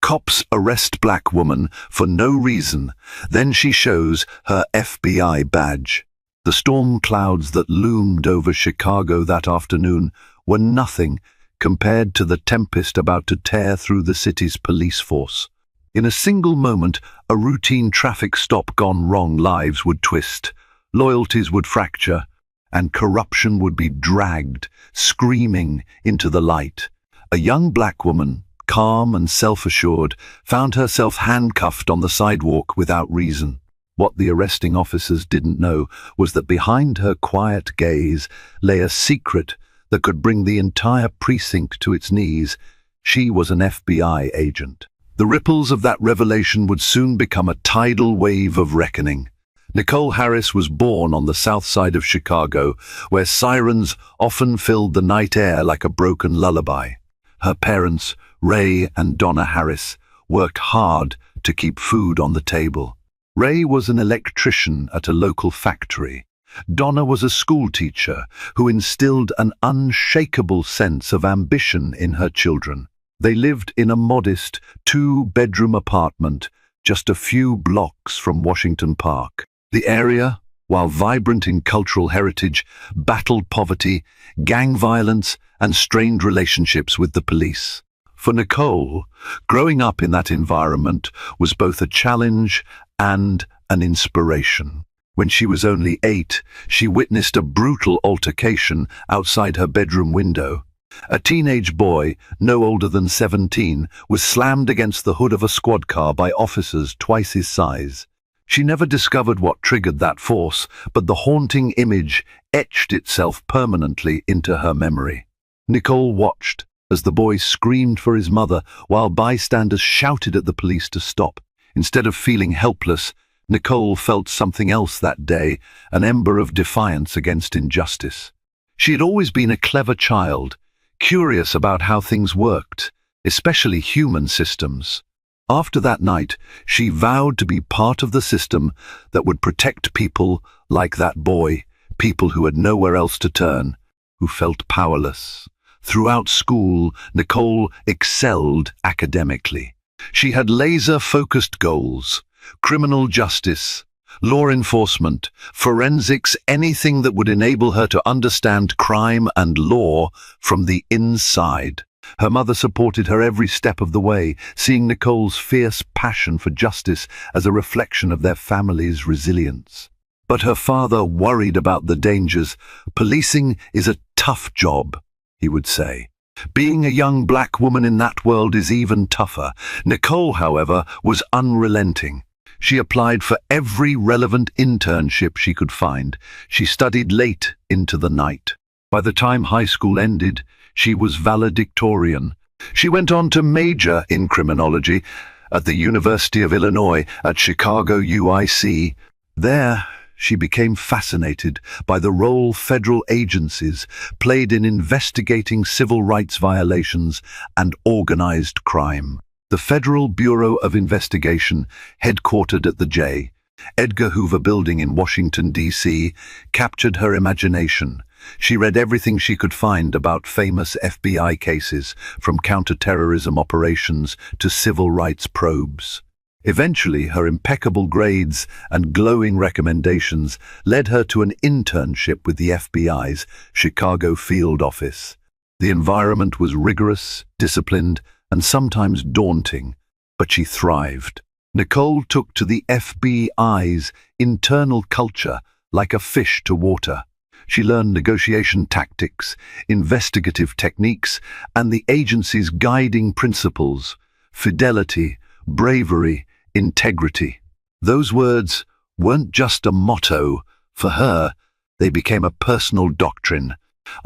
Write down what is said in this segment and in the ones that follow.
Cops arrest black woman for no reason. Then she shows her FBI badge. The storm clouds that loomed over Chicago that afternoon were nothing compared to the tempest about to tear through the city's police force. In a single moment, a routine traffic stop gone wrong, lives would twist, loyalties would fracture, and corruption would be dragged, screaming, into the light. A young black woman, calm and self-assured, found herself handcuffed on the sidewalk without reason. What the arresting officers didn't know was that behind her quiet gaze lay a secret that could bring the entire precinct to its knees. She was an FBI agent. The ripples of that revelation would soon become a tidal wave of reckoning. Nicole Harris was born on the south side of Chicago, where sirens often filled the night air like a broken lullaby. Her parents, Ray and Donna Harris, worked hard to keep food on the table. Ray was an electrician at a local factory. Donna was a schoolteacher who instilled an unshakable sense of ambition in her children. They lived in a modest two-bedroom apartment just a few blocks from Washington Park. The area, while vibrant in cultural heritage, battled poverty, gang violence, and strained relationships with the police. For Nicole, growing up in that environment was both a challenge and an inspiration. When she was only 8, she witnessed a brutal altercation outside her bedroom window. A teenage boy, no older than 17, was slammed against the hood of a squad car by officers twice his size. She never discovered what triggered that force, but the haunting image etched itself permanently into her memory. Nicole watched as the boy screamed for his mother while bystanders shouted at the police to stop. Instead of feeling helpless, Nicole felt something else that day, an ember of defiance against injustice. She had always been a clever child, curious about how things worked, especially human systems. After that night, she vowed to be part of the system that would protect people like that boy, people who had nowhere else to turn, who felt powerless. Throughout school, Nicole excelled academically. She had laser-focused goals: criminal justice, law enforcement, forensics, anything that would enable her to understand crime and law from the inside. Her mother supported her every step of the way, seeing Nicole's fierce passion for justice as a reflection of their family's resilience. But her father worried about the dangers. Policing is a tough job, he would say. Being a young black woman in that world is even tougher. Nicole, however, was unrelenting. She applied for every relevant internship she could find. She studied late into the night. By the time high school ended, she was valedictorian. She went on to major in criminology at the University of Illinois at Chicago UIC. There, she became fascinated by the role federal agencies played in investigating civil rights violations and organized crime. The Federal Bureau of Investigation, headquartered at the J. Edgar Hoover Building in Washington, D.C., captured her imagination. She read everything she could find about famous FBI cases, from counterterrorism operations to civil rights probes. Eventually, her impeccable grades and glowing recommendations led her to an internship with the FBI's Chicago field office. The environment was rigorous, disciplined, and sometimes daunting, but she thrived. Nicole took to the FBI's internal culture like a fish to water. She learned negotiation tactics, investigative techniques, and the agency's guiding principles: fidelity, bravery, integrity. Those words weren't just a motto. For her, they became a personal doctrine.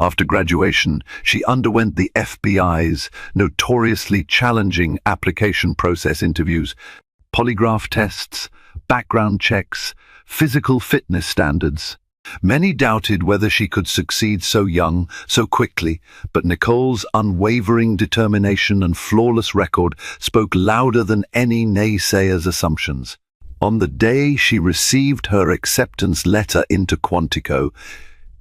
After graduation, she underwent the FBI's notoriously challenging application process interviews, polygraph tests, background checks, physical fitness standards. Many doubted whether she could succeed so young, so quickly, but Nicole's unwavering determination and flawless record spoke louder than any naysayer's assumptions. On the day she received her acceptance letter into Quantico,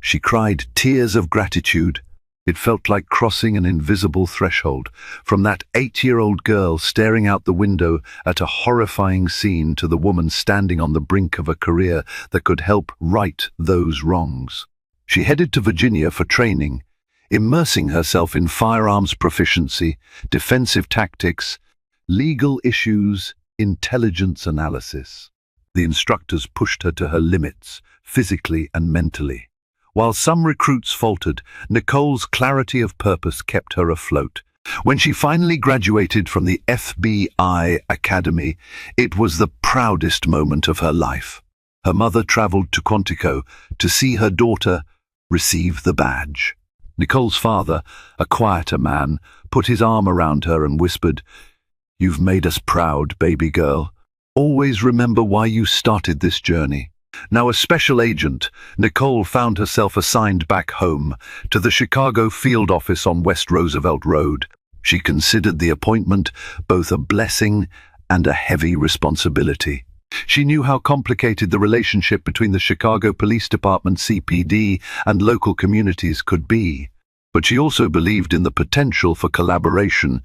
she cried tears of gratitude. It felt like crossing an invisible threshold, from that 8-year-old girl staring out the window at a horrifying scene to the woman standing on the brink of a career that could help right those wrongs. She headed to Virginia for training, immersing herself in firearms proficiency, defensive tactics, legal issues, intelligence analysis. The instructors pushed her to her limits, physically and mentally. While some recruits faltered, Nicole's clarity of purpose kept her afloat. When she finally graduated from the FBI Academy, it was the proudest moment of her life. Her mother traveled to Quantico to see her daughter receive the badge. Nicole's father, a quieter man, put his arm around her and whispered, "You've made us proud, baby girl. Always remember why you started this journey." Now a special agent, Nicole found herself assigned back home to the Chicago field office on West Roosevelt Road. She considered the appointment both a blessing and a heavy responsibility. She knew how complicated the relationship between the Chicago Police Department (CPD) and local communities could be, but she also believed in the potential for collaboration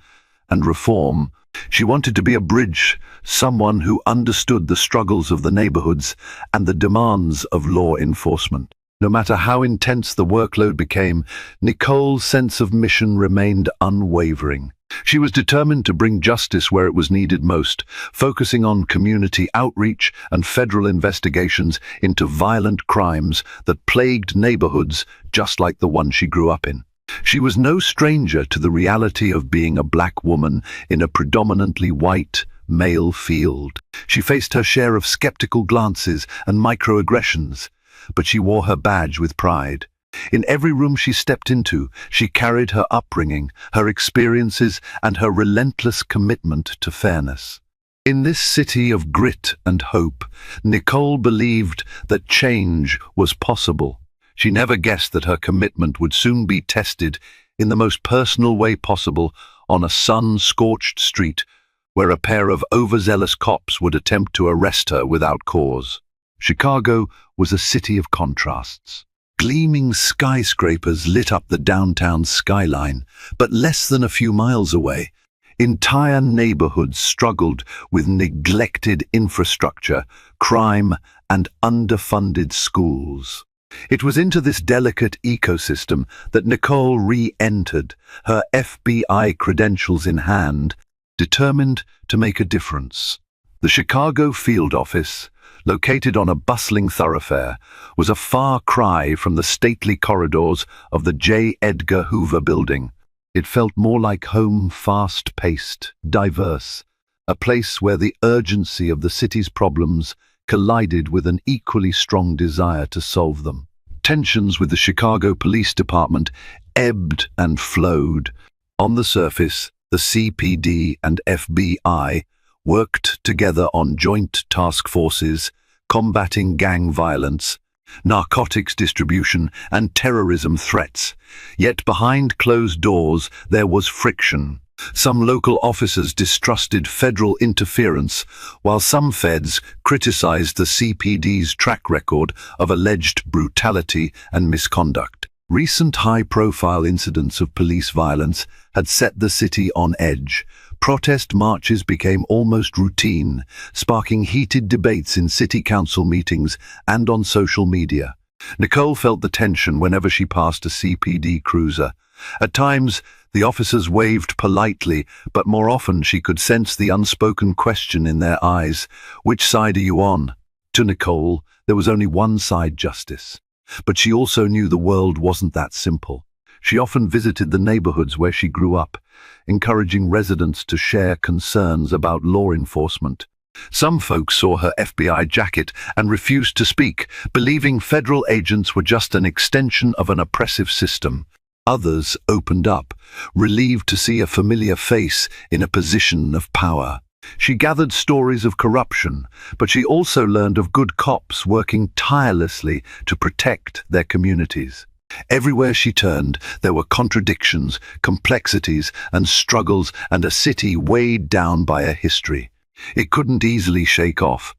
and reform. She wanted to be a bridge, someone who understood the struggles of the neighborhoods and the demands of law enforcement. No matter how intense the workload became, Nicole's sense of mission remained unwavering. She was determined to bring justice where it was needed most, focusing on community outreach and federal investigations into violent crimes that plagued neighborhoods just like the one she grew up in. She was no stranger to the reality of being a black woman in a predominantly white, male field. She faced her share of skeptical glances and microaggressions, but she wore her badge with pride. In every room she stepped into, she carried her upbringing, her experiences, and her relentless commitment to fairness. In this city of grit and hope, Nicole believed that change was possible. She never guessed that her commitment would soon be tested in the most personal way possible on a sun-scorched street where a pair of overzealous cops would attempt to arrest her without cause. Chicago was a city of contrasts. Gleaming skyscrapers lit up the downtown skyline, but less than a few miles away, entire neighborhoods struggled with neglected infrastructure, crime, and underfunded schools. It was into this delicate ecosystem that Nicole re-entered, her FBI credentials in hand, determined to make a difference. The Chicago field office, located on a bustling thoroughfare, was a far cry from the stately corridors of the J. Edgar Hoover building. It felt more like home, fast-paced, diverse, a place where the urgency of the city's problems collided with an equally strong desire to solve them. Tensions with the Chicago Police Department ebbed and flowed. On the surface, the CPD and FBI worked together on joint task forces, combating gang violence, narcotics distribution, and terrorism threats. Yet behind closed doors, there was friction. Some local officers distrusted federal interference, while some feds criticized the CPD's track record of alleged brutality and misconduct. Recent high-profile incidents of police violence had set the city on edge. Protest marches became almost routine, sparking heated debates in city council meetings and on social media. Nicole felt the tension whenever she passed a CPD cruiser. At times, the officers waved politely, but more often she could sense the unspoken question in their eyes. Which side are you on? To Nicole, there was only one side: justice. But she also knew the world wasn't that simple. She often visited the neighborhoods where she grew up, encouraging residents to share concerns about law enforcement. Some folks saw her FBI jacket and refused to speak, believing federal agents were just an extension of an oppressive system. Others opened up, relieved to see a familiar face in a position of power. She gathered stories of corruption, but she also learned of good cops working tirelessly to protect their communities. Everywhere she turned, there were contradictions, complexities, and struggles, and a city weighed down by a history it couldn't easily shake off.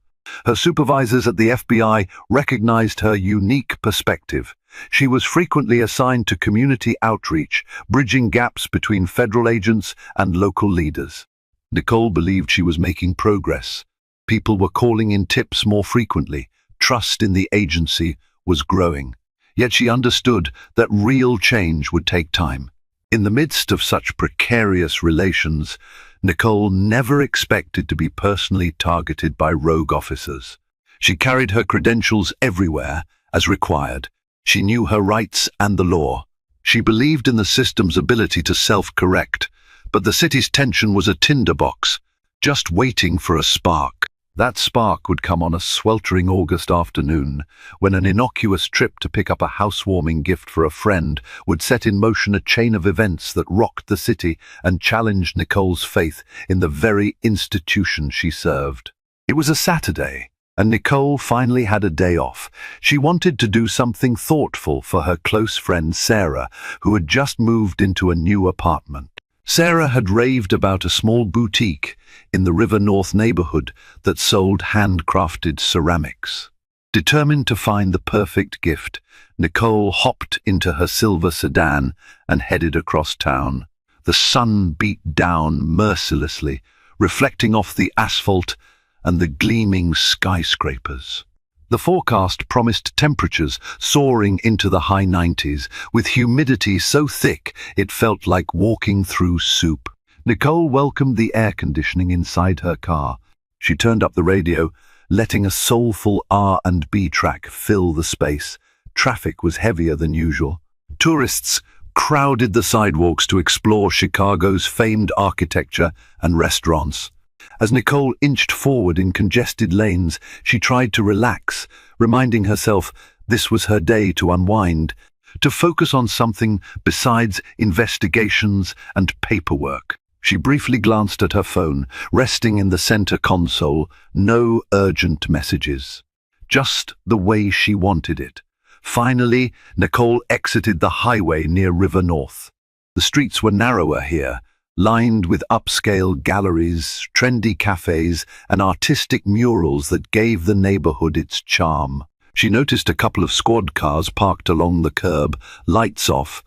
Her supervisors at the FBI recognized her unique perspective. She was frequently assigned to community outreach, bridging gaps between federal agents and local leaders. Nicole believed she was making progress. People were calling in tips more frequently. Trust in the agency was growing. Yet she understood that real change would take time. In the midst of such precarious relations, Nicole never expected to be personally targeted by rogue officers. She carried her credentials everywhere, as required. She knew her rights and the law. She believed in the system's ability to self-correct, but the city's tension was a tinderbox, just waiting for a spark. That spark would come on a sweltering August afternoon, when an innocuous trip to pick up a housewarming gift for a friend would set in motion a chain of events that rocked the city and challenged Nicole's faith in the very institution she served. It was a Saturday, and Nicole finally had a day off. She wanted to do something thoughtful for her close friend Sarah, who had just moved into a new apartment. Sarah had raved about a small boutique in the River North neighborhood that sold handcrafted ceramics. Determined to find the perfect gift, Nicole hopped into her silver sedan and headed across town. The sun beat down mercilessly, reflecting off the asphalt and the gleaming skyscrapers. The forecast promised temperatures soaring into the high 90s, with humidity so thick it felt like walking through soup. Nicole welcomed the air conditioning inside her car. She turned up the radio, letting a soulful R&B track fill the space. Traffic was heavier than usual. Tourists crowded the sidewalks to explore Chicago's famed architecture and restaurants. As Nicole inched forward in congested lanes, she tried to relax, reminding herself this was her day to unwind, to focus on something besides investigations and paperwork. She briefly glanced at her phone, resting in the center console. No urgent messages. Just the way she wanted it. Finally, Nicole exited the highway near River North. The streets were narrower here, lined with upscale galleries, trendy cafes, and artistic murals that gave the neighborhood its charm. She noticed a couple of squad cars parked along the curb, lights off,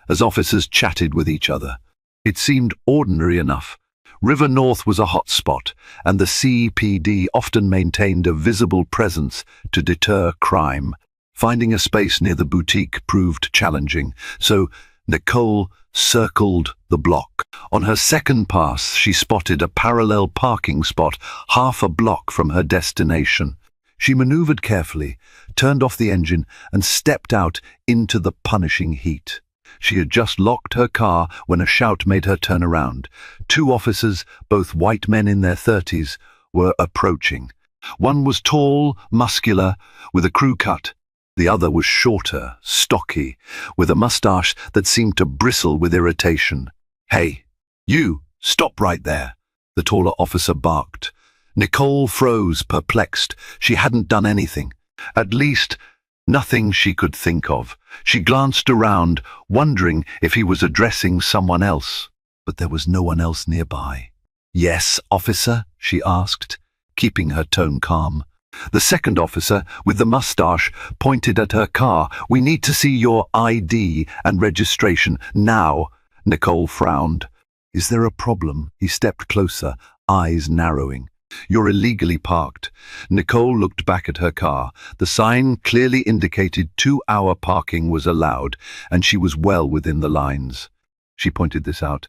as officers chatted with each other. It seemed ordinary enough. River North was a hot spot, and the CPD often maintained a visible presence to deter crime. Finding a space near the boutique proved challenging, so Nicole circled the block. On her second pass, she spotted a parallel parking spot half a block from her destination. She maneuvered carefully, turned off the engine, and stepped out into the punishing heat. She had just locked her car when a shout made her turn around. Two officers, both white men in their 30s, were approaching. One was tall, muscular, with a crew cut. The other was shorter, stocky, with a mustache that seemed to bristle with irritation. "Hey, you, stop right there," the taller officer barked. Nicole froze, perplexed. She hadn't done anything. At least, nothing she could think of. She glanced around, wondering if he was addressing someone else, but there was no one else nearby. "Yes, officer?" she asked, keeping her tone calm. The second officer, with the mustache, pointed at her car. "We need to see your ID and registration, now." Nicole frowned. "Is there a problem?" He stepped closer, eyes narrowing. "You're illegally parked." Nicole looked back at her car. The sign clearly indicated 2-hour parking was allowed, and she was well within the lines. She pointed this out.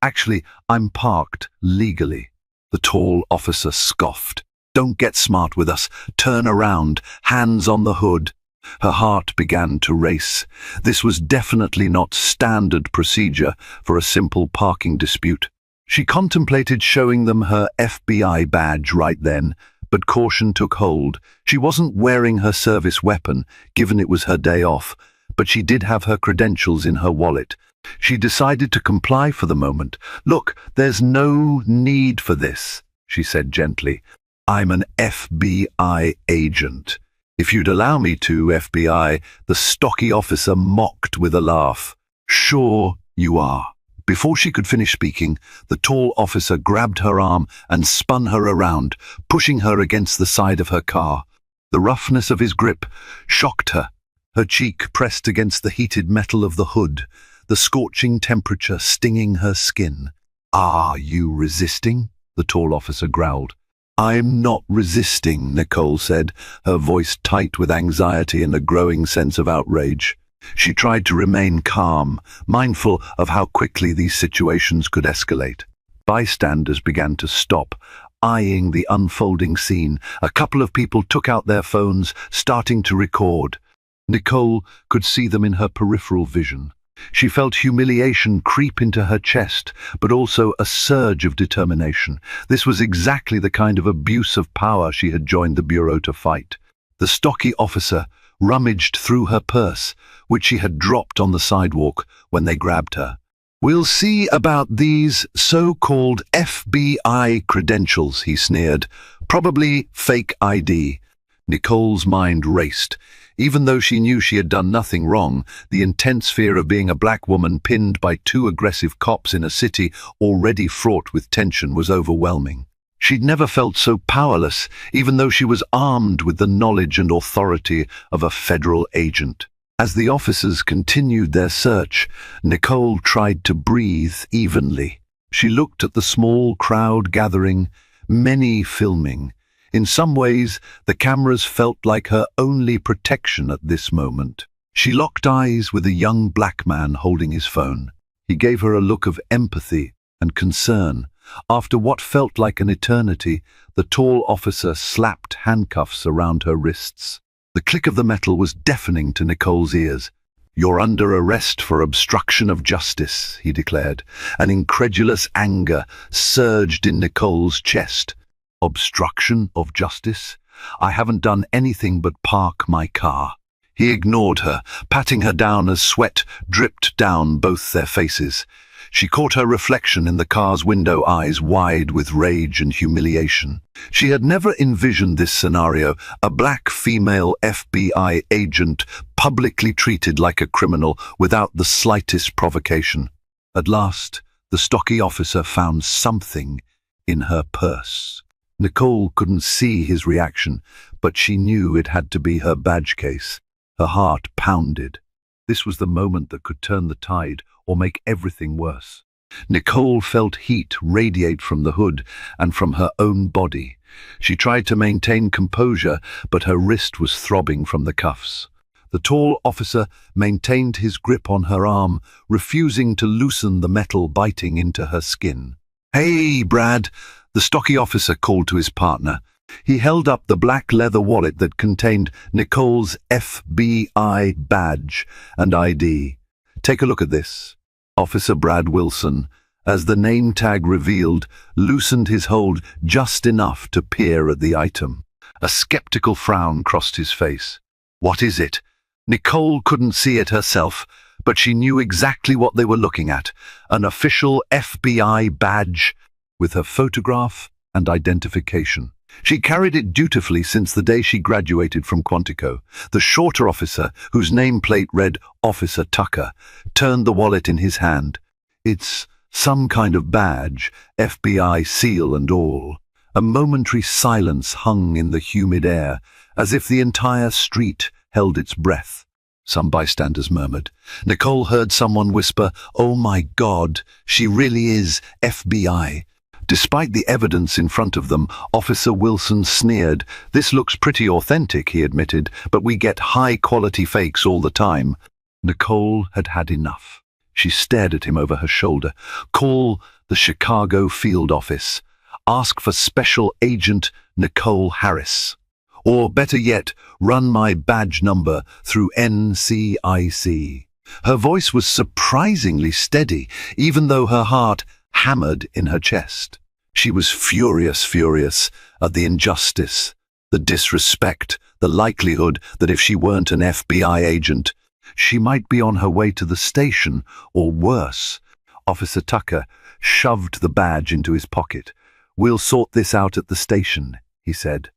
"Actually, I'm parked legally." The tall officer scoffed. "Don't get smart with us. Turn around, hands on the hood." Her heart began to race. This was definitely not standard procedure for a simple parking dispute. She contemplated showing them her FBI badge right then, but caution took hold. She wasn't wearing her service weapon, given it was her day off, but she did have her credentials in her wallet. She decided to comply for the moment. "Look, there's no need for this," she said gently. "I'm an FBI agent. If you'd allow me to, FBI," the stocky officer mocked with a laugh. "Sure you are." Before she could finish speaking, the tall officer grabbed her arm and spun her around, pushing her against the side of her car. The roughness of his grip shocked her, her cheek pressed against the heated metal of the hood, the scorching temperature stinging her skin. "Are you resisting?" the tall officer growled. "I'm not resisting," Nicole said, her voice tight with anxiety and a growing sense of outrage. She tried to remain calm, mindful of how quickly these situations could escalate. Bystanders began to stop, eyeing the unfolding scene. A couple of people took out their phones, starting to record. Nicole could see them in her peripheral vision. She felt humiliation creep into her chest, but also a surge of determination. This was exactly the kind of abuse of power she had joined the bureau to fight. The stocky officer rummaged through her purse, which she had dropped on the sidewalk when they grabbed her. "We'll see about these so-called FBI credentials," he sneered. "Probably fake ID." Nicole's mind raced. Even though she knew she had done nothing wrong, the intense fear of being a black woman pinned by two aggressive cops in a city already fraught with tension was overwhelming. She'd never felt so powerless, even though she was armed with the knowledge and authority of a federal agent. As the officers continued their search, Nicole tried to breathe evenly. She looked at the small crowd gathering, many filming. In some ways, the cameras felt like her only protection at this moment. She locked eyes with a young black man holding his phone. He gave her a look of empathy and concern. After what felt like an eternity, the tall officer slapped handcuffs around her wrists. The click of the metal was deafening to Nicole's ears. "You're under arrest for obstruction of justice," he declared. An incredulous anger surged in Nicole's chest. "Obstruction of justice? I haven't done anything but park my car." He ignored her, patting her down as sweat dripped down both their faces. She caught her reflection in the car's window, eyes wide with rage and humiliation. She had never envisioned this scenario, a black female FBI agent publicly treated like a criminal without the slightest provocation. At last, the stocky officer found something in her purse. Nicole couldn't see his reaction, but she knew it had to be her badge case. Her heart pounded. This was the moment that could turn the tide or make everything worse. Nicole felt heat radiate from the hood and from her own body. She tried to maintain composure, but her wrist was throbbing from the cuffs. The tall officer maintained his grip on her arm, refusing to loosen the metal biting into her skin. "Hey, Brad," the stocky officer called to his partner. He held up the black leather wallet that contained Nicole's FBI badge and ID. "Take a look at this." Officer Brad Wilson, as the name tag revealed, loosened his hold just enough to peer at the item. A skeptical frown crossed his face. "What is it?" Nicole couldn't see it herself, but she knew exactly what they were looking at. An official FBI badge with her photograph and identification. She carried it dutifully since the day she graduated from Quantico. The shorter officer, whose nameplate read Officer Tucker, turned the wallet in his hand. "It's some kind of badge, FBI seal and all." A momentary silence hung in the humid air, as if the entire street held its breath. Some bystanders murmured. Nicole heard someone whisper, "Oh my God, she really is FBI." Despite the evidence in front of them, Officer Wilson sneered. "This looks pretty authentic," he admitted, "but we get high-quality fakes all the time." Nicole had had enough. She stared at him over her shoulder. "Call the Chicago field office. Ask for Special Agent Nicole Harris. Or better yet, run my badge number through NCIC." Her voice was surprisingly steady, even though her heart hammered in her chest. She was furious at the injustice, the disrespect, the likelihood that if she weren't an FBI agent, she might be on her way to the station, or worse. Officer Tucker shoved the badge into his pocket. "We'll sort this out at the station," he said.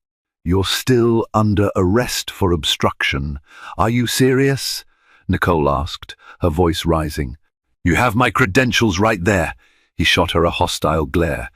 "You're still under arrest for obstruction. Are you serious?" Nicole asked, her voice rising. "You have my credentials right there." He shot her a hostile glare.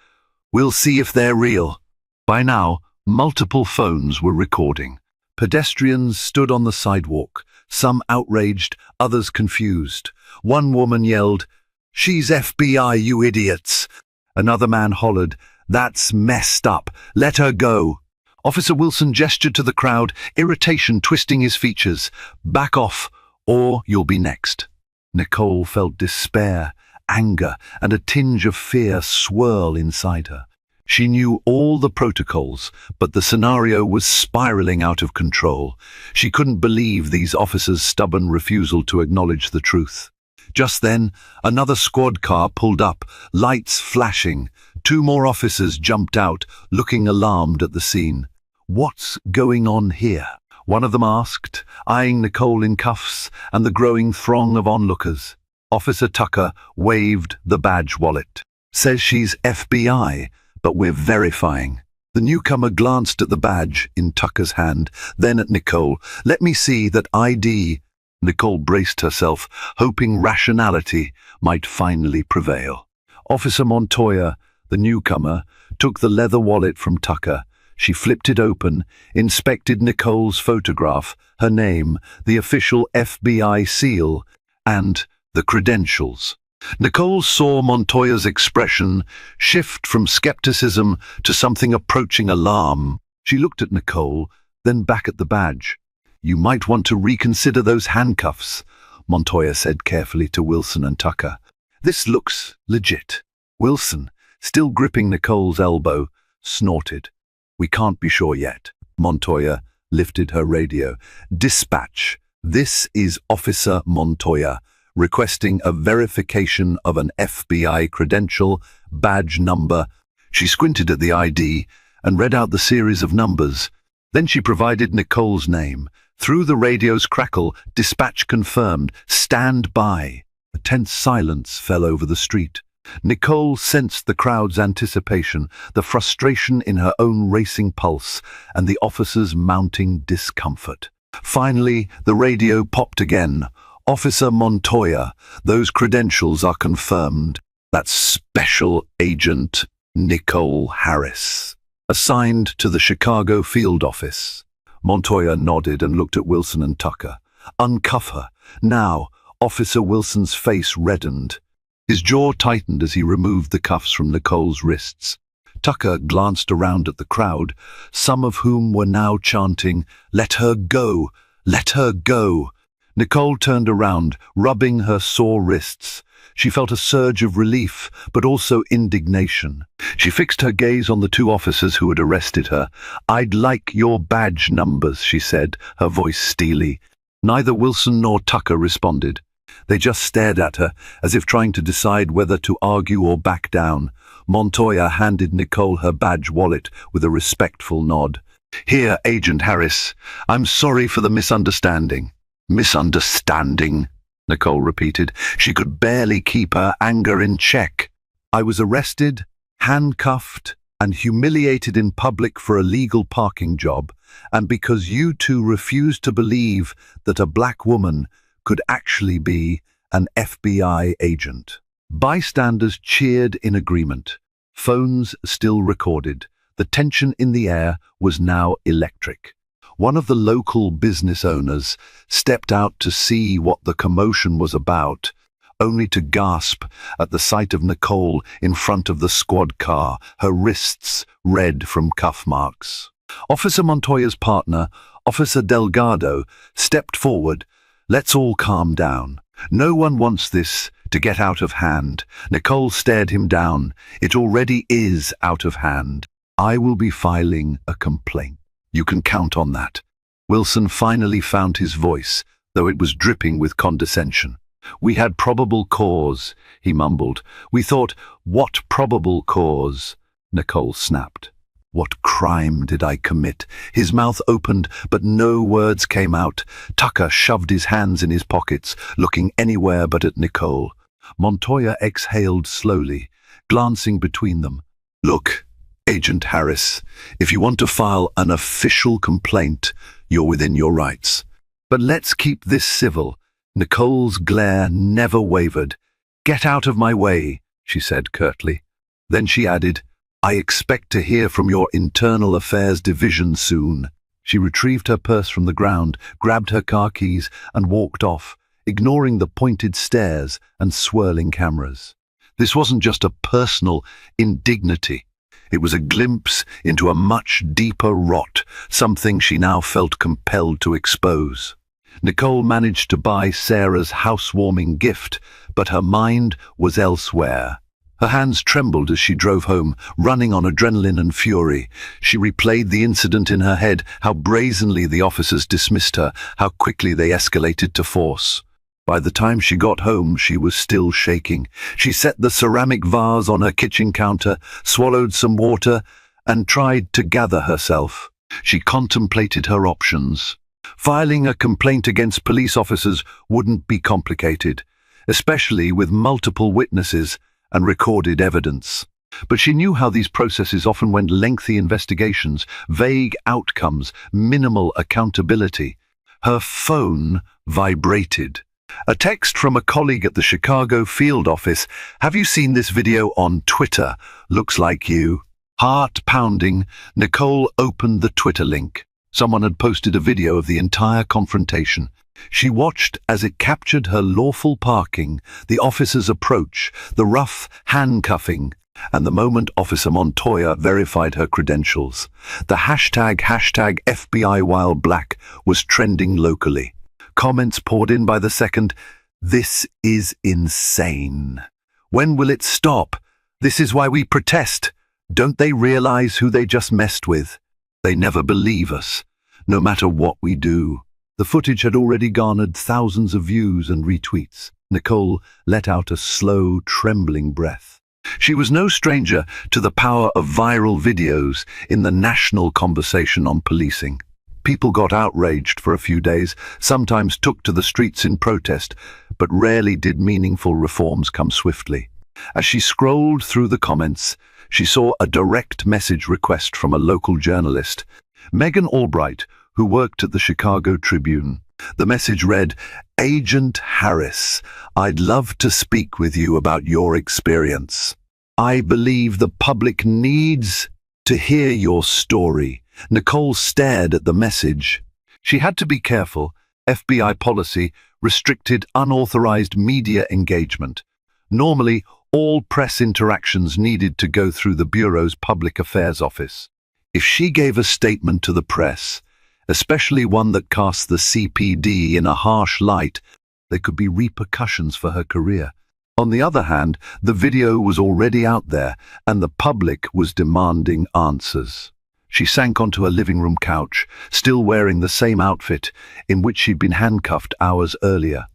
"We'll see if they're real." By now, multiple phones were recording. Pedestrians stood on the sidewalk, Some outraged, others confused. One woman yelled, "She's FBI, you idiots!" Another man hollered, "That's messed up. Let her go." Officer Wilson gestured to the crowd, irritation twisting his features. "Back off, or you'll be next." Nicole felt despair, anger, and a tinge of fear swirl inside her. She knew all the protocols, but the scenario was spiraling out of control. She couldn't believe these officers' stubborn refusal to acknowledge the truth. Just then, another squad car pulled up, lights flashing. 2 more officers jumped out, looking alarmed at the scene. "What's going on here?" one of them asked, eyeing Nicole in cuffs and the growing throng of onlookers. Officer Tucker waved the badge wallet. "Says she's FBI, but we're verifying." The newcomer glanced at the badge in Tucker's hand, then at Nicole. "Let me see that ID." Nicole braced herself, hoping rationality might finally prevail. Officer Montoya, the newcomer, took the leather wallet from Tucker. She flipped it open, inspected Nicole's photograph, her name, the official FBI seal, and the credentials. Nicole saw Montoya's expression shift from skepticism to something approaching alarm. She looked at Nicole, then back at the badge. "You might want to reconsider those handcuffs," Montoya said carefully to Wilson and Tucker. "This looks legit." Wilson, still gripping Nicole's elbow, snorted. "We can't be sure yet." Montoya lifted her radio. "Dispatch, this is Officer Montoya, requesting a verification of an FBI credential, badge number." She squinted at the ID and read out the series of numbers. Then she provided Nicole's name. Through the radio's crackle, dispatch confirmed, "Stand by." A tense silence fell over the street. Nicole sensed the crowd's anticipation, the frustration in her own racing pulse, and the officer's mounting discomfort. Finally, the radio popped again. "Officer Montoya, those credentials are confirmed. That's Special Agent Nicole Harris, assigned to the Chicago field office." Montoya nodded and looked at Wilson and Tucker. "Uncuff her. Now." Officer Wilson's face reddened. His jaw tightened as he removed the cuffs from Nicole's wrists. Tucker glanced around at the crowd, some of whom were now chanting, "Let her go! Let her go!" Nicole turned around, rubbing her sore wrists. She felt a surge of relief, but also indignation. She fixed her gaze on the 2 officers who had arrested her. "I'd like your badge numbers," she said, her voice steely. Neither Wilson nor Tucker responded. They just stared at her, as if trying to decide whether to argue or back down. Montoya handed Nicole her badge wallet with a respectful nod. "Here, Agent Harris. I'm sorry for the misunderstanding." "Misunderstanding?" Nicole repeated. She could barely keep her anger in check. "I was arrested, handcuffed, and humiliated in public for a legal parking job, and because you 2 refused to believe that a black woman could actually be an FBI agent." Bystanders cheered in agreement. Phones still recorded. The tension in the air was now electric. One of the local business owners stepped out to see what the commotion was about, only to gasp at the sight of Nicole in front of the squad car, her wrists red from cuff marks. Officer Montoya's partner, Officer Delgado, stepped forward. "Let's all calm down. No one wants this to get out of hand." Nicole stared him down. "It already is out of hand. I will be filing a complaint. You can count on that." Wilson finally found his voice, though it was dripping with condescension. "We had probable cause," he mumbled. "We thought, what probable cause?" Nicole snapped. "What crime did I commit?" His mouth opened, but no words came out. Tucker shoved his hands in his pockets, looking anywhere but at Nicole. Montoya exhaled slowly, glancing between them. "Look, Agent Harris, if you want to file an official complaint, you're within your rights. But let's keep this civil." Nicole's glare never wavered. "Get out of my way," she said curtly. Then she added, "I expect to hear from your Internal Affairs Division soon." She retrieved her purse from the ground, grabbed her car keys, and walked off, ignoring the pointed stares and swirling cameras. This wasn't just a personal indignity. It was a glimpse into a much deeper rot, something she now felt compelled to expose. Nicole managed to buy Sarah's housewarming gift, but her mind was elsewhere. Her hands trembled as she drove home, running on adrenaline and fury. She replayed the incident in her head, how brazenly the officers dismissed her, how quickly they escalated to force. By the time she got home, she was still shaking. She set the ceramic vase on her kitchen counter, swallowed some water, and tried to gather herself. She contemplated her options. Filing a complaint against police officers wouldn't be complicated, especially with multiple witnesses and recorded evidence. But she knew how these processes often went: lengthy investigations, vague outcomes, minimal accountability. Her phone vibrated. A text from a colleague at the Chicago field office. "Have you seen this video on Twitter? Looks like you." Heart pounding, Nicole opened the Twitter link. Someone had posted a video of the entire confrontation. She watched as it captured her lawful parking, the officer's approach, the rough handcuffing, and the moment Officer Montoya verified her credentials. The hashtag FBI while black was trending locally. Comments poured in by the second. "This is insane. When will it stop? This is why we protest. Don't they realize who they just messed with? They never believe us, no matter what we do." The footage had already garnered thousands of views and retweets. Nicole let out a slow, trembling breath. She was no stranger to the power of viral videos in the national conversation on policing. People got outraged for a few days, sometimes took to the streets in protest, but rarely did meaningful reforms come swiftly. As she scrolled through the comments, she saw a direct message request from a local journalist, Megan Albright, who worked at the Chicago Tribune. The message read, "Agent Harris, I'd love to speak with you about your experience. I believe the public needs to hear your story." Nicole stared at the message. She had to be careful. FBI policy restricted unauthorized media engagement. Normally, all press interactions needed to go through the Bureau's Public Affairs Office. If she gave a statement to the press, especially one that cast the CPD in a harsh light, there could be repercussions for her career. On the other hand, the video was already out there, and the public was demanding answers. She sank onto her living room couch, still wearing the same outfit in which she'd been handcuffed hours earlier.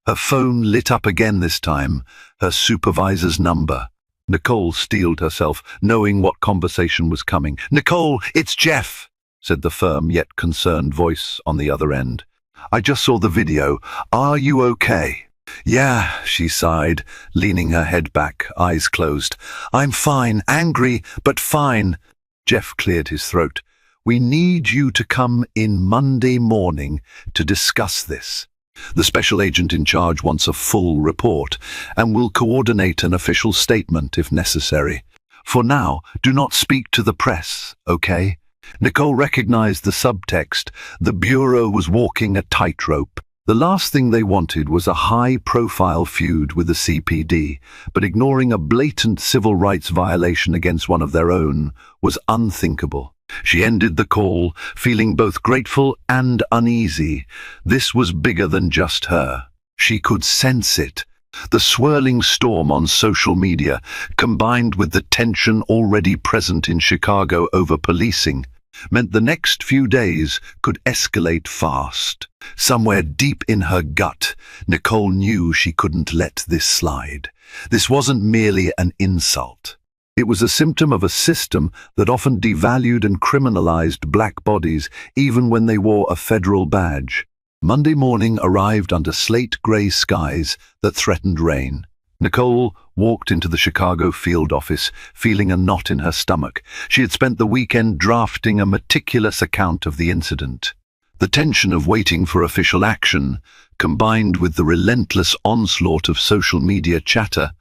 Her phone lit up again this time, her supervisor's number. Nicole steeled herself, knowing what conversation was coming. "Nicole, it's Jeff," said the firm yet concerned voice on the other end. "I just saw the video. Are you okay?" "Yeah," she sighed, leaning her head back, eyes closed. "I'm fine, angry, but fine." Jeff cleared his throat. "We need you to come in Monday morning to discuss this. The special agent in charge wants a full report and will coordinate an official statement if necessary. For now, do not speak to the press, okay?" Nicole recognized the subtext. The Bureau was walking a tightrope. The last thing they wanted was a high-profile feud with the CPD, but ignoring a blatant civil rights violation against one of their own was unthinkable. She ended the call, feeling both grateful and uneasy. This was bigger than just her. She could sense it. The swirling storm on social media, combined with the tension already present in Chicago over policing, meant the next few days could escalate fast. Somewhere deep in her gut, Nicole knew she couldn't let this slide. This wasn't merely an insult. It was a symptom of a system that often devalued and criminalized black bodies, even when they wore a federal badge. Monday morning arrived under slate-gray skies that threatened rain. Nicole walked into the Chicago field office, feeling a knot in her stomach. She had spent the weekend drafting a meticulous account of the incident. The tension of waiting for official action, combined with the relentless onslaught of social media chatter,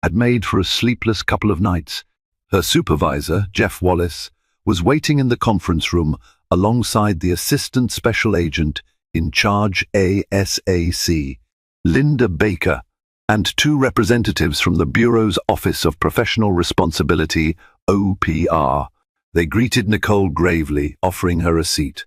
had made for a sleepless couple of nights. Her supervisor, Jeff Wallace, was waiting in the conference room, alongside the Assistant Special Agent in charge ASAC, Linda Baker, and two representatives from the Bureau's Office of Professional Responsibility, OPR. They greeted Nicole gravely, offering her a seat.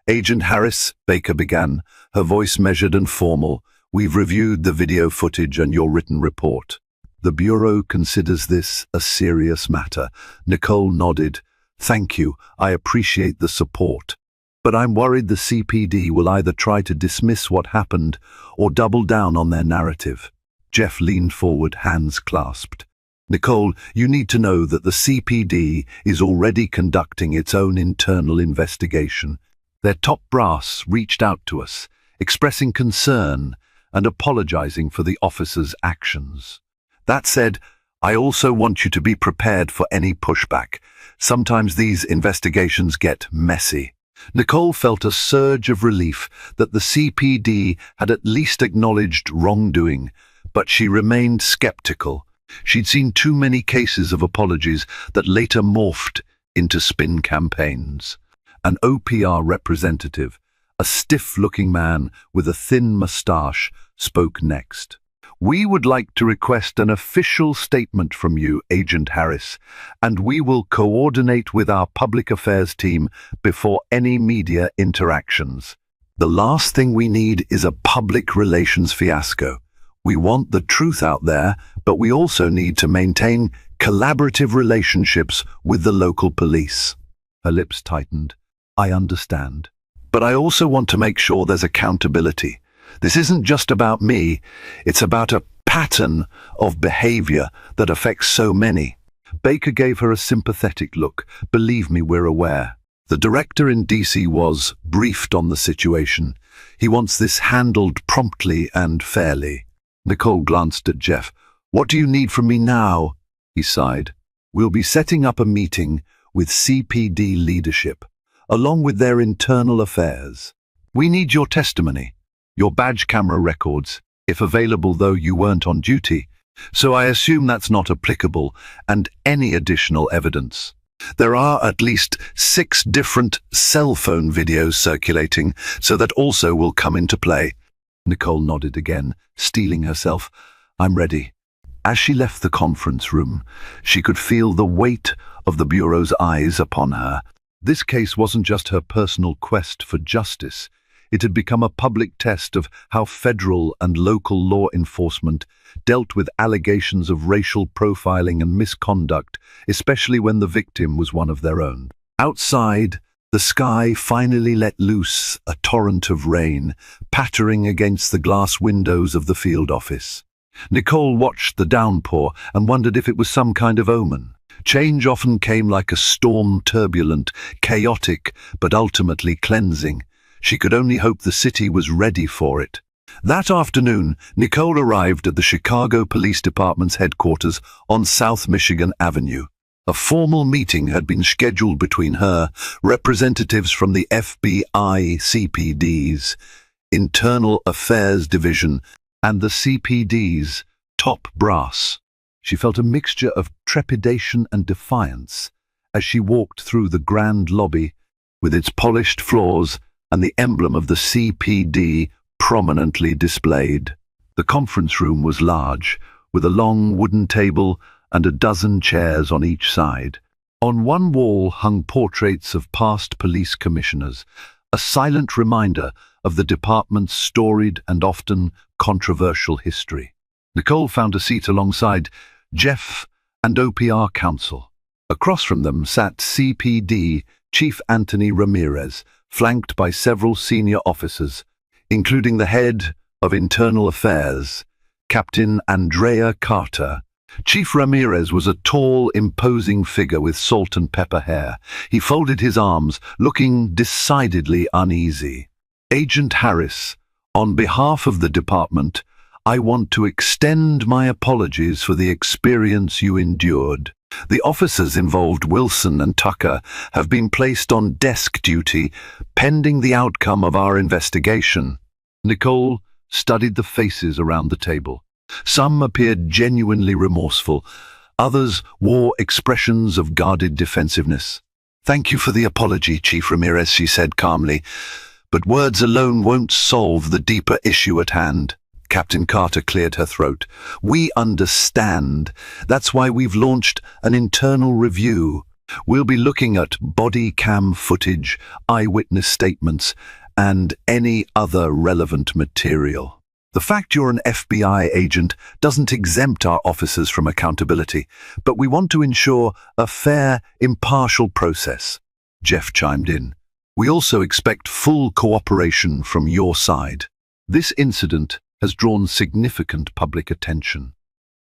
"Agent Harris," Baker began, her voice measured and formal, "we've reviewed the video footage and your written report. The Bureau considers this a serious matter." Nicole nodded. "Thank you, I appreciate the support. But I'm worried the CPD will either try to dismiss what happened or double down on their narrative." Jeff leaned forward, hands clasped. "Nicole, you need to know that the CPD is already conducting its own internal investigation. Their top brass reached out to us, expressing concern and apologizing for the officers' actions. That said, I also want you to be prepared for any pushback. Sometimes these investigations get messy." Nicole felt a surge of relief that the CPD had at least acknowledged wrongdoing, but she remained skeptical. She'd seen too many cases of apologies that later morphed into spin campaigns. An OPR representative, a stiff-looking man with a thin mustache, spoke next. "We would like to request an official statement from you, Agent Harris, and we will coordinate with our public affairs team before any media interactions. The last thing we need is a public relations fiasco. We want the truth out there, but we also need to maintain collaborative relationships with the local police." Her lips tightened. "I understand. But I also want to make sure there's accountability. This isn't just about me, it's about a pattern of behavior that affects so many." Baker gave her a sympathetic look. "Believe me, we're aware. The director in DC was briefed on the situation. He wants this handled promptly and fairly." Nicole glanced at Jeff. "What do you need from me now?" He sighed. "We'll be setting up a meeting with CPD leadership, along with their internal affairs. We need your testimony, your badge camera records, if available though you weren't on duty, so I assume that's not applicable, and any additional evidence. There are at least 6 different cell phone videos circulating, so that also will come into play." Nicole nodded again, steeling herself. "I'm ready." As she left the conference room, she could feel the weight of the Bureau's eyes upon her. This case wasn't just her personal quest for justice. It had become a public test of how federal and local law enforcement dealt with allegations of racial profiling and misconduct, especially when the victim was one of their own. Outside, the sky finally let loose a torrent of rain, pattering against the glass windows of the field office. Nicole watched the downpour and wondered if it was some kind of omen. Change often came like a storm, turbulent, chaotic, but ultimately cleansing. She could only hope the city was ready for it. That afternoon, Nicole arrived at the Chicago Police Department's headquarters on South Michigan Avenue. A formal meeting had been scheduled between her, representatives from the FBI CPD's Internal Affairs Division, and the CPD's top brass. She felt a mixture of trepidation and defiance as she walked through the grand lobby with its polished floors and the emblem of the CPD prominently displayed. The conference room was large, with a long wooden table and a dozen chairs on each side. On one wall hung portraits of past police commissioners, a silent reminder of the department's storied and often controversial history. Nicole found a seat alongside Jeff and OPR counsel. Across from them sat CPD Chief Anthony Ramirez, flanked by several senior officers, including the head of Internal Affairs, Captain Andrea Carter. Chief Ramirez was a tall, imposing figure with salt and pepper hair. He folded his arms, looking decidedly uneasy. "Agent Harris, on behalf of the department, I want to extend my apologies for the experience you endured. The officers involved, Wilson and Tucker, have been placed on desk duty pending the outcome of our investigation." Nicole studied the faces around the table. Some appeared genuinely remorseful. Others wore expressions of guarded defensiveness. "Thank you for the apology, Chief Ramirez," she said calmly. "But words alone won't solve the deeper issue at hand." Captain Carter cleared her throat. "We understand. That's why we've launched an internal review. We'll be looking at body cam footage, eyewitness statements, and any other relevant material. The fact you're an FBI agent doesn't exempt our officers from accountability, but we want to ensure a fair, impartial process." Jeff chimed in. "We also expect full cooperation from your side." This incident has drawn significant public attention.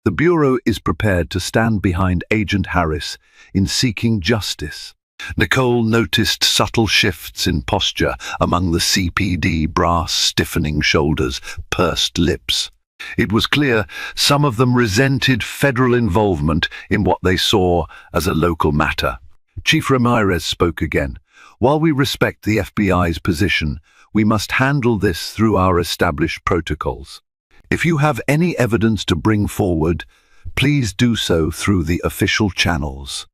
The Bureau is prepared to stand behind Agent Harris in seeking justice. Nicole noticed subtle shifts in posture among the CPD brass, stiffening shoulders, pursed lips. It was clear some of them resented federal involvement in what they saw as a local matter. Chief Ramirez spoke again. "While we respect the FBI's position, we must handle this through our established protocols. If you have any evidence to bring forward, please do so through the official channels.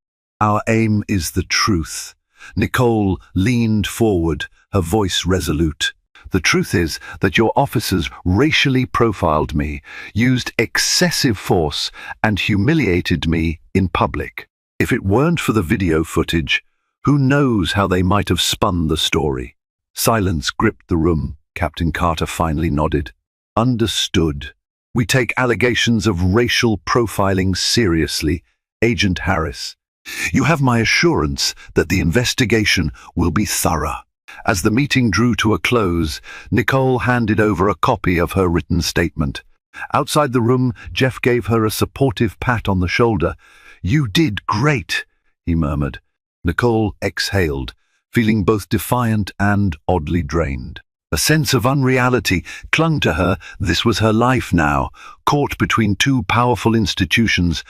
Our aim is the truth." Nicole leaned forward, her voice resolute. "The truth is that your officers racially profiled me, used excessive force, and humiliated me in public. If it weren't for the video footage, who knows how they might have spun the story." Silence gripped the room. Captain Carter finally nodded. "Understood. We take allegations of racial profiling seriously, Agent Harris. You have my assurance that the investigation will be thorough." As the meeting drew to a close, Nicole handed over a copy of her written statement. Outside the room, Jeff gave her a supportive pat on the shoulder. "You did great," he murmured. Nicole exhaled, feeling both defiant and oddly drained. A sense of unreality clung to her. This was her life now, caught between two powerful institutions,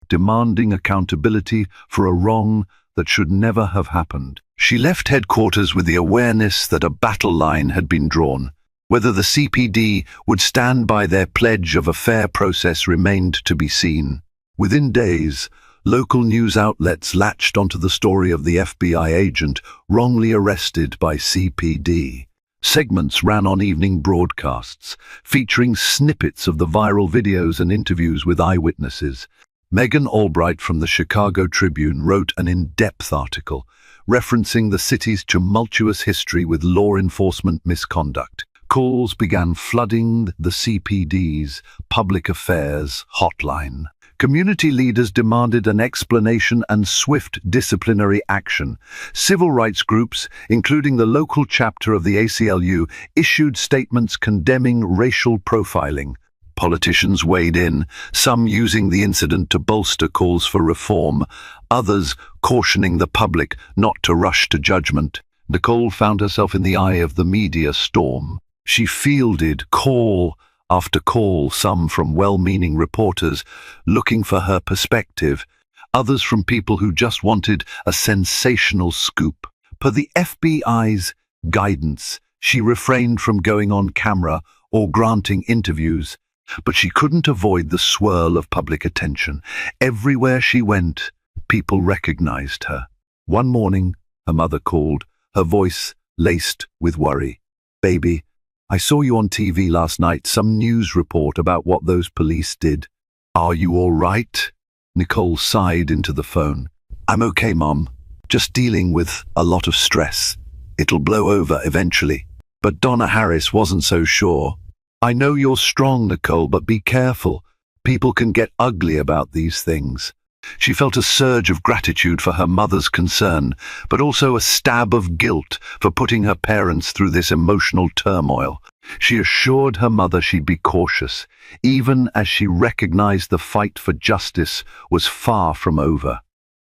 demanding accountability for a wrong that should never have happened. She left headquarters with the awareness that a battle line had been drawn. Whether the CPD would stand by their pledge of a fair process remained to be seen. Within days, local news outlets latched onto the story of the FBI agent wrongly arrested by CPD. Segments ran on evening broadcasts, featuring snippets of the viral videos and interviews with eyewitnesses. Megan Albright from the Chicago Tribune wrote an in-depth article referencing the city's tumultuous history with law enforcement misconduct. Calls began flooding the CPD's public affairs hotline. Community leaders demanded an explanation and swift disciplinary action. Civil rights groups, including the local chapter of the ACLU, issued statements condemning racial profiling. Politicians weighed in, some using the incident to bolster calls for reform, others cautioning the public not to rush to judgment. Nicole found herself in the eye of the media storm. She fielded call after call, some from well-meaning reporters looking for her perspective, others from people who just wanted a sensational scoop. Per the FBI's guidance, she refrained from going on camera or granting interviews, but she couldn't avoid the swirl of public attention. Everywhere she went, people recognized her. One morning, her mother called, her voice laced with worry. "Baby, I saw you on TV last night, some news report about what those police did. Are you all right?" Nicole sighed into the phone. "I'm okay, Mom. Just dealing with a lot of stress. It'll blow over eventually." But Donna Harris wasn't so sure. "I know you're strong, Nicole, but be careful. People can get ugly about these things." She felt a surge of gratitude for her mother's concern, but also a stab of guilt for putting her parents through this emotional turmoil. She assured her mother she'd be cautious, even as she recognized the fight for justice was far from over.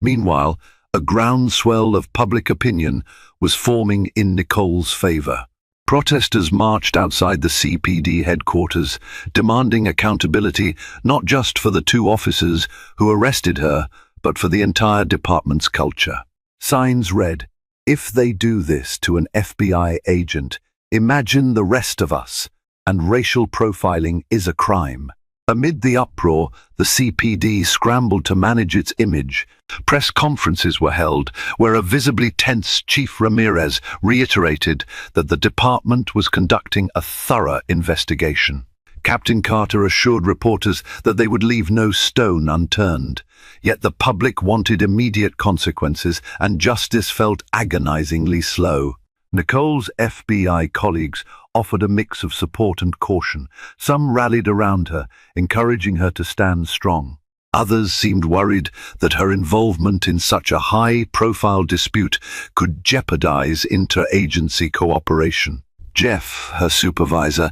Meanwhile, a groundswell of public opinion was forming in Nicole's favor. Protesters marched outside the CPD headquarters, demanding accountability not just for the two officers who arrested her, but for the entire department's culture. Signs read, "If they do this to an FBI agent, imagine the rest of us, and racial profiling is a crime." Amid the uproar, the CPD scrambled to manage its image. Press conferences were held, where a visibly tense Chief Ramirez reiterated that the department was conducting a thorough investigation. Captain Carter assured reporters that they would leave no stone unturned. Yet the public wanted immediate consequences, and justice felt agonizingly slow. Nicole's FBI colleagues offered a mix of support and caution. Some rallied around her, encouraging her to stand strong. Others seemed worried that her involvement in such a high-profile dispute could jeopardize interagency cooperation. Jeff, her supervisor,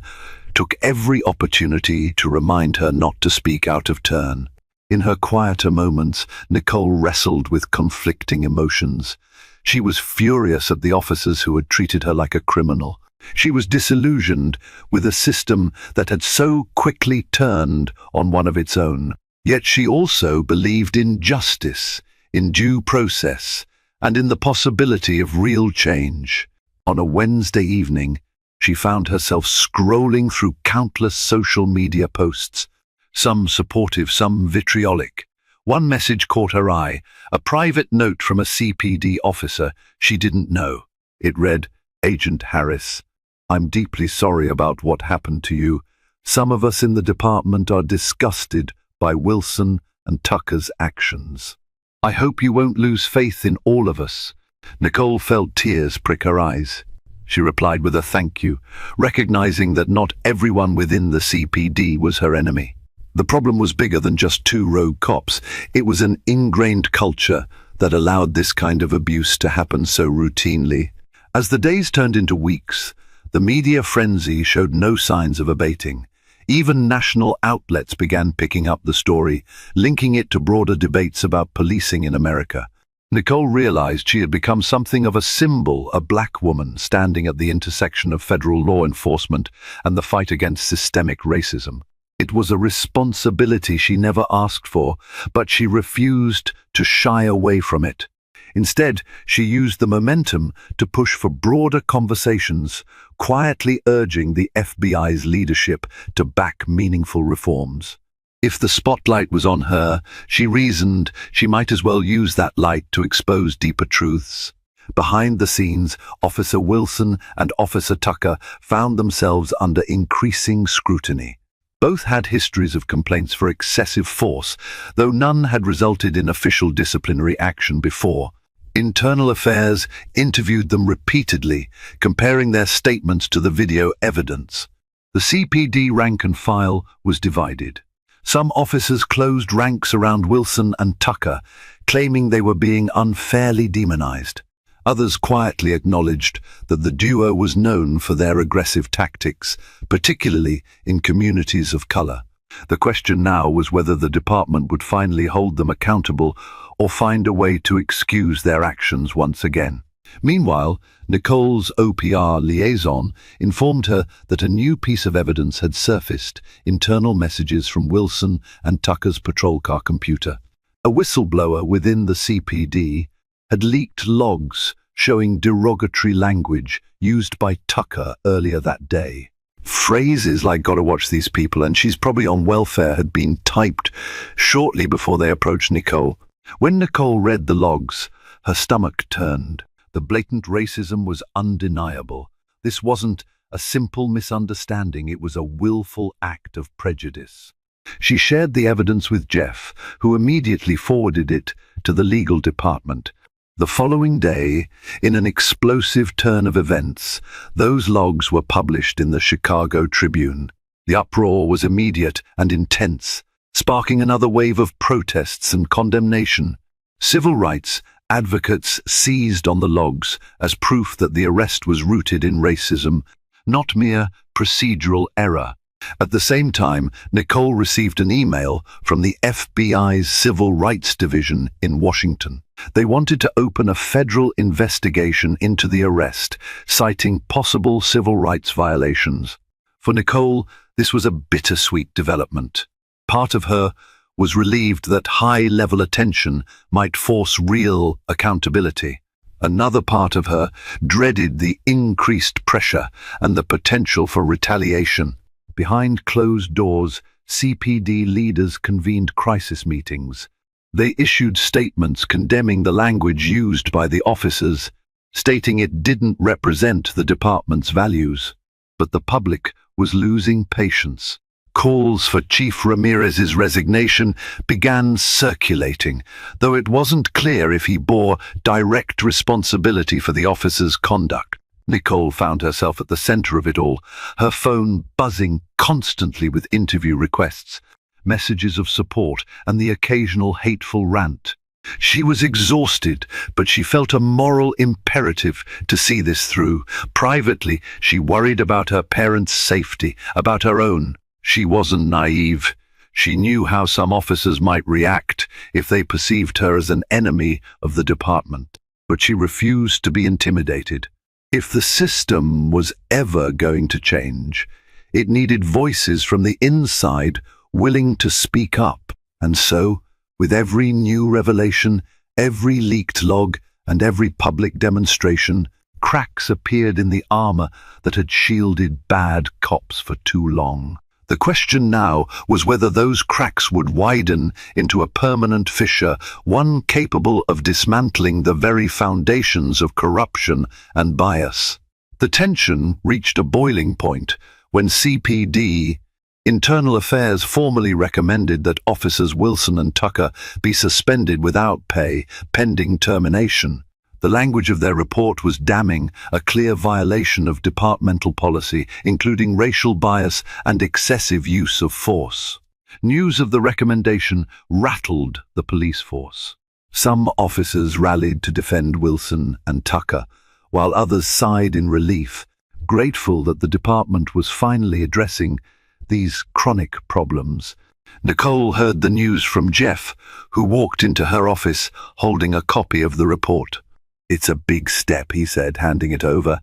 took every opportunity to remind her not to speak out of turn. In her quieter moments, Nicole wrestled with conflicting emotions. She was furious at the officers who had treated her like a criminal. She was disillusioned with a system that had so quickly turned on one of its own. Yet she also believed in justice, in due process, and in the possibility of real change. On a Wednesday evening, she found herself scrolling through countless social media posts, some supportive, some vitriolic. One message caught her eye, a private note from a CPD officer she didn't know. It read, "Agent Harris, I'm deeply sorry about what happened to you. Some of us in the department are disgusted by Wilson and Tucker's actions. I hope you won't lose faith in all of us." Nicole felt tears prick her eyes. She replied with a thank you, recognizing that not everyone within the CPD was her enemy. The problem was bigger than just two rogue cops. It was an ingrained culture that allowed this kind of abuse to happen so routinely. As the days turned into weeks, the media frenzy showed no signs of abating. Even national outlets began picking up the story, linking it to broader debates about policing in America. Nicole realized she had become something of a symbol, a black woman standing at the intersection of federal law enforcement and the fight against systemic racism. It was a responsibility she never asked for, but she refused to shy away from it. Instead, she used the momentum to push for broader conversations, quietly urging the FBI's leadership to back meaningful reforms. If the spotlight was on her, she reasoned she might as well use that light to expose deeper truths. Behind the scenes, Officer Wilson and Officer Tucker found themselves under increasing scrutiny. Both had histories of complaints for excessive force, though none had resulted in official disciplinary action before. Internal Affairs interviewed them repeatedly, comparing their statements to the video evidence. The CPD rank and file was divided. Some officers closed ranks around Wilson and Tucker, claiming they were being unfairly demonized. Others quietly acknowledged that the duo was known for their aggressive tactics, particularly in communities of color. The question now was whether the department would finally hold them accountable or find a way to excuse their actions once again. Meanwhile, Nicole's OPR liaison informed her that a new piece of evidence had surfaced: internal messages from Wilson and Tucker's patrol car computer. A whistleblower within the CPD had leaked logs showing derogatory language used by Tucker earlier that day. Phrases like "gotta watch these people" and "she's probably on welfare" had been typed shortly before they approached Nicole. When Nicole read the logs, her stomach turned. The blatant racism was undeniable. This wasn't a simple misunderstanding, it was a willful act of prejudice. She shared the evidence with Jeff, who immediately forwarded it to the legal department. The following day, in an explosive turn of events, those logs were published in the Chicago Tribune. The uproar was immediate and intense, sparking another wave of protests and condemnation. Civil rights advocates seized on the logs as proof that the arrest was rooted in racism, not mere procedural error. At the same time, Nicole received an email from the FBI's Civil Rights Division in Washington. They wanted to open a federal investigation into the arrest, citing possible civil rights violations. For Nicole, this was a bittersweet development. Part of her was relieved that high-level attention might force real accountability. Another part of her dreaded the increased pressure and the potential for retaliation. Behind closed doors, CPD leaders convened crisis meetings. They issued statements condemning the language used by the officers, stating it didn't represent the department's values. But the public was losing patience. Calls for Chief Ramirez's resignation began circulating, though it wasn't clear if he bore direct responsibility for the officers' conduct. Nicole found herself at the center of it all, her phone buzzing constantly with interview requests, messages of support, and the occasional hateful rant. She was exhausted, but she felt a moral imperative to see this through. Privately, she worried about her parents' safety, about her own. She wasn't naive. She knew how some officers might react if they perceived her as an enemy of the department, but she refused to be intimidated. If the system was ever going to change, it needed voices from the inside willing to speak up. And so, with every new revelation, every leaked log, and every public demonstration, cracks appeared in the armor that had shielded bad cops for too long. The question now was whether those cracks would widen into a permanent fissure, one capable of dismantling the very foundations of corruption and bias. The tension reached a boiling point when CPD Internal Affairs formally recommended that Officers Wilson and Tucker be suspended without pay, pending termination. The language of their report was damning, a clear violation of departmental policy, including racial bias and excessive use of force. News of the recommendation rattled the police force. Some officers rallied to defend Wilson and Tucker, while others sighed in relief, grateful that the department was finally addressing these chronic problems. Nicole heard the news from Jeff, who walked into her office holding a copy of the report. "It's a big step," he said, handing it over.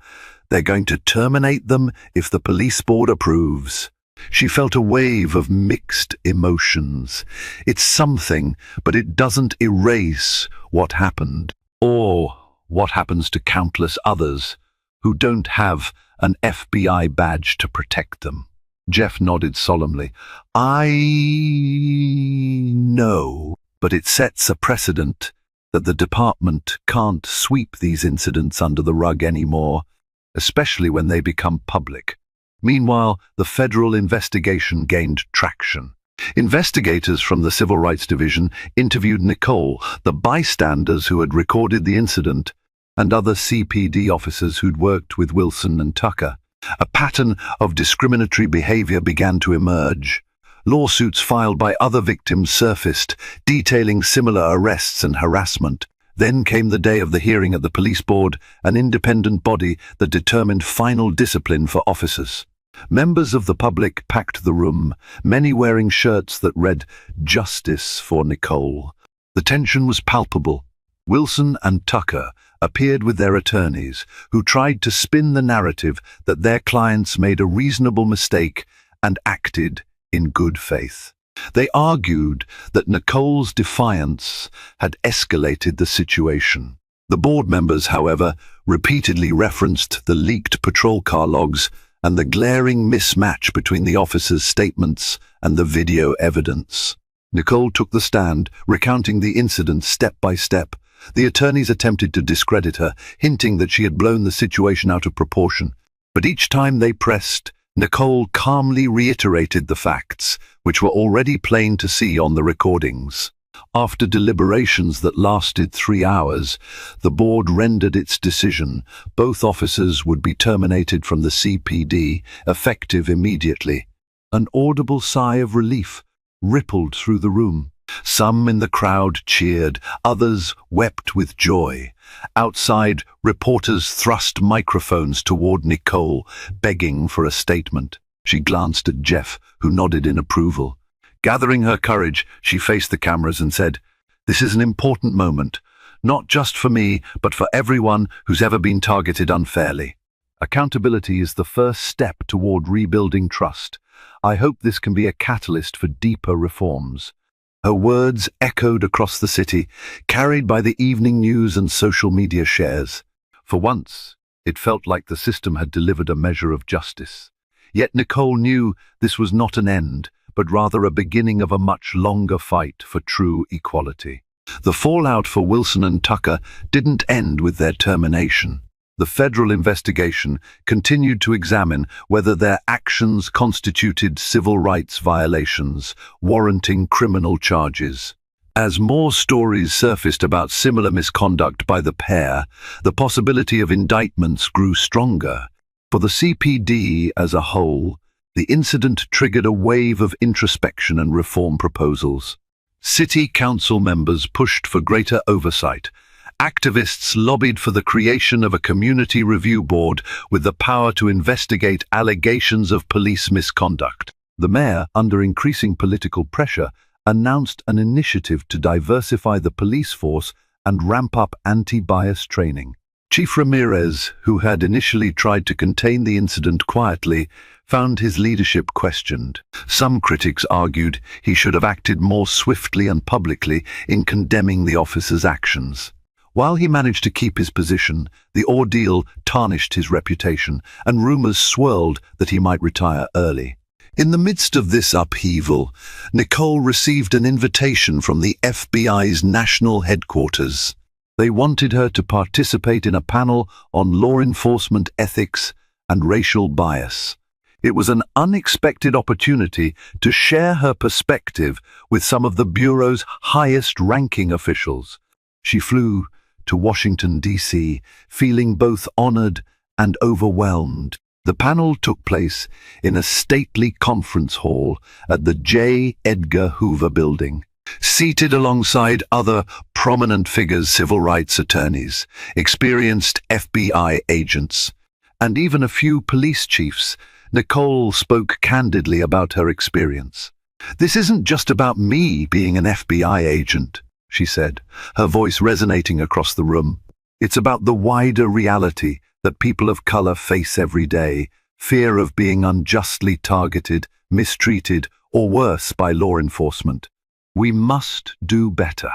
"They're going to terminate them if the police board approves." She felt a wave of mixed emotions. It's something, but it doesn't erase what happened, or what happens to countless others who don't have an FBI badge to protect them. Jeff nodded solemnly. "I know, but it sets a precedent that the department can't sweep these incidents under the rug anymore, especially when they become public." Meanwhile, the federal investigation gained traction. Investigators from the Civil Rights Division interviewed Nicole, the bystanders who had recorded the incident, and other CPD officers who'd worked with Wilson and Tucker. A pattern of discriminatory behavior began to emerge. Lawsuits filed by other victims surfaced, detailing similar arrests and harassment. Then came the day of the hearing at the police board, an independent body that determined final discipline for officers. Members of the public packed the room, many wearing shirts that read "Justice for Nicole." The tension was palpable. Wilson and Tucker appeared with their attorneys, who tried to spin the narrative that their clients made a reasonable mistake and acted in good faith. They argued that Nicole's defiance had escalated the situation. The board members, however, repeatedly referenced the leaked patrol car logs and the glaring mismatch between the officers' statements and the video evidence. Nicole took the stand, recounting the incident step by step. The attorneys attempted to discredit her, hinting that she had blown the situation out of proportion. But each time they pressed, Nicole calmly reiterated the facts, which were already plain to see on the recordings. After deliberations that lasted 3 hours, the board rendered its decision. Both officers would be terminated from the CPD, effective immediately. An audible sigh of relief rippled through the room. Some in the crowd cheered, others wept with joy. Outside, reporters thrust microphones toward Nicole, begging for a statement. She glanced at Jeff, who nodded in approval. Gathering her courage, she faced the cameras and said, "This is an important moment, not just for me, but for everyone who's ever been targeted unfairly. Accountability is the first step toward rebuilding trust. I hope this can be a catalyst for deeper reforms." Her words echoed across the city, carried by the evening news and social media shares. For once, it felt like the system had delivered a measure of justice. Yet Nicole knew this was not an end, but but rather a beginning of a much longer fight for true equality. The fallout for Wilson and Tucker didn't end with their termination. The federal investigation continued to examine whether their actions constituted civil rights violations, warranting criminal charges. As more stories surfaced about similar misconduct by the pair, the possibility of indictments grew stronger. For the CPD as a whole, the incident triggered a wave of introspection and reform proposals. City council members pushed for greater oversight. Activists lobbied for the creation of a community review board with the power to investigate allegations of police misconduct. The mayor, under increasing political pressure, announced an initiative to diversify the police force and ramp up anti-bias training. Chief Ramirez, who had initially tried to contain the incident quietly, found his leadership questioned. Some critics argued he should have acted more swiftly and publicly in condemning the officer's actions. While he managed to keep his position, the ordeal tarnished his reputation, and rumors swirled that he might retire early. In the midst of this upheaval, Nicole received an invitation from the FBI's national headquarters. They wanted her to participate in a panel on law enforcement ethics and racial bias. It was an unexpected opportunity to share her perspective with some of the Bureau's highest-ranking officials. She flew to Washington, D.C., feeling both honored and overwhelmed. The panel took place in a stately conference hall at the J. Edgar Hoover Building. Seated alongside other prominent figures, civil rights attorneys, experienced FBI agents, and even a few police chiefs, Nicole spoke candidly about her experience. "This isn't just about me being an FBI agent," she said, her voice resonating across the room. "It's about the wider reality that people of color face every day, fear of being unjustly targeted, mistreated, or worse by law enforcement. We must do better.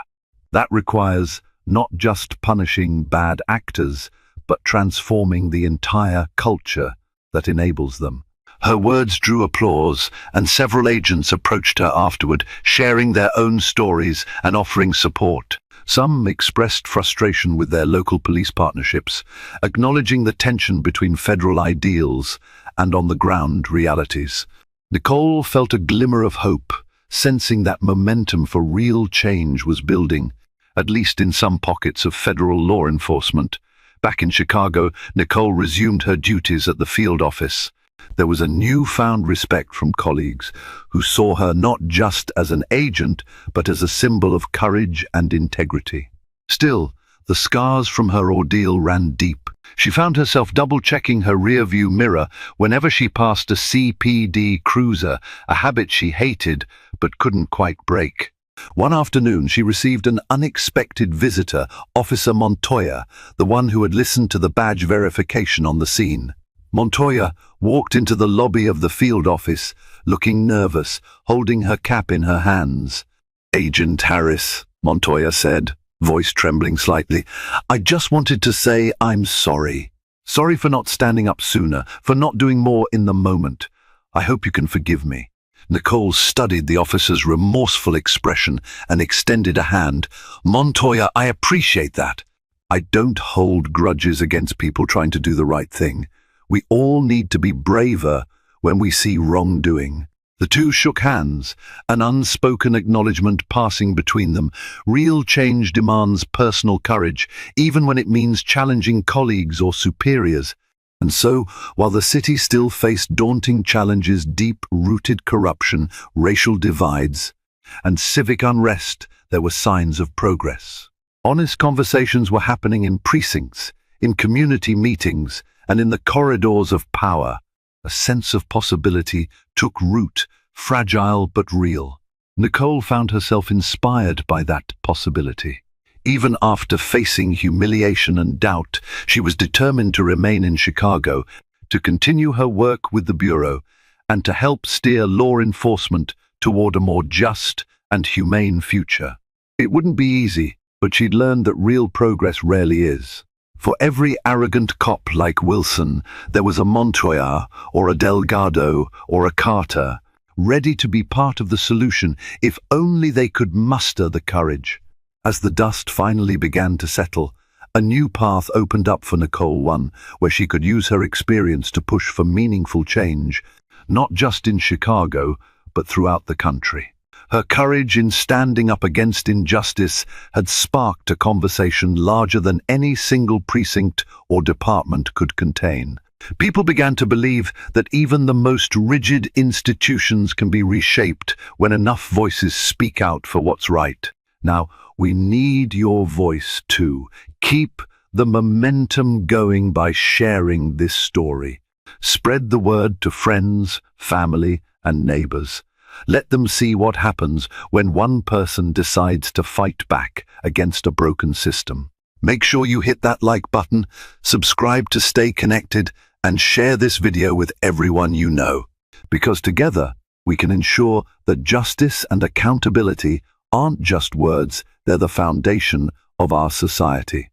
That requires not just punishing bad actors, but transforming the entire culture that enables them." Her words drew applause, and several agents approached her afterward, sharing their own stories and offering support. Some expressed frustration with their local police partnerships, acknowledging the tension between federal ideals and on-the-ground realities. Nicole felt a glimmer of hope, sensing that momentum for real change was building, at least in some pockets of federal law enforcement. Back in Chicago, Nicole resumed her duties at the field office. There was a newfound respect from colleagues who saw her not just as an agent, but as a symbol of courage and integrity. Still, the scars from her ordeal ran deep. She found herself double-checking her rearview mirror whenever she passed a CPD cruiser, a habit she hated but couldn't quite break. One afternoon, she received an unexpected visitor, Officer Montoya, the one who had listened to the badge verification on the scene. Montoya walked into the lobby of the field office, looking nervous, holding her cap in her hands. "Agent Harris," Montoya said, voice trembling slightly, "I just wanted to say I'm sorry. Sorry for not standing up sooner, for not doing more in the moment. I hope you can forgive me." Nicole studied the officer's remorseful expression and extended a hand. "Montoya, I appreciate that. I don't hold grudges against people trying to do the right thing. We all need to be braver when we see wrongdoing." The two shook hands, an unspoken acknowledgement passing between them. Real change demands personal courage, even when it means challenging colleagues or superiors. And so, while the city still faced daunting challenges, deep-rooted corruption, racial divides, and civic unrest, there were signs of progress. Honest conversations were happening in precincts, in community meetings, and in the corridors of power. A sense of possibility took root, fragile but real. Nicole found herself inspired by that possibility. Even after facing humiliation and doubt, she was determined to remain in Chicago, to continue her work with the Bureau, and to help steer law enforcement toward a more just and humane future. It wouldn't be easy, but she'd learned that real progress rarely is. For every arrogant cop like Wilson, there was a Montoya, or a Delgado, or a Carter. ready to be part of the solution if only they could muster the courage. As the dust finally began to settle, a new path opened up for Nicole, one where she could use her experience to push for meaningful change, not just in Chicago, but throughout the country. Her courage in standing up against injustice had sparked a conversation larger than any single precinct or department could contain. People began to believe that even the most rigid institutions can be reshaped when enough voices speak out for what's right. Now, we need your voice too. Keep the momentum going by sharing this story. Spread the word to friends, family, and neighbors. Let them see what happens when one person decides to fight back against a broken system. Make sure you hit that like button, subscribe to stay connected, and share this video with everyone you know. Because together, we can ensure that justice and accountability aren't just words, they're the foundation of our society.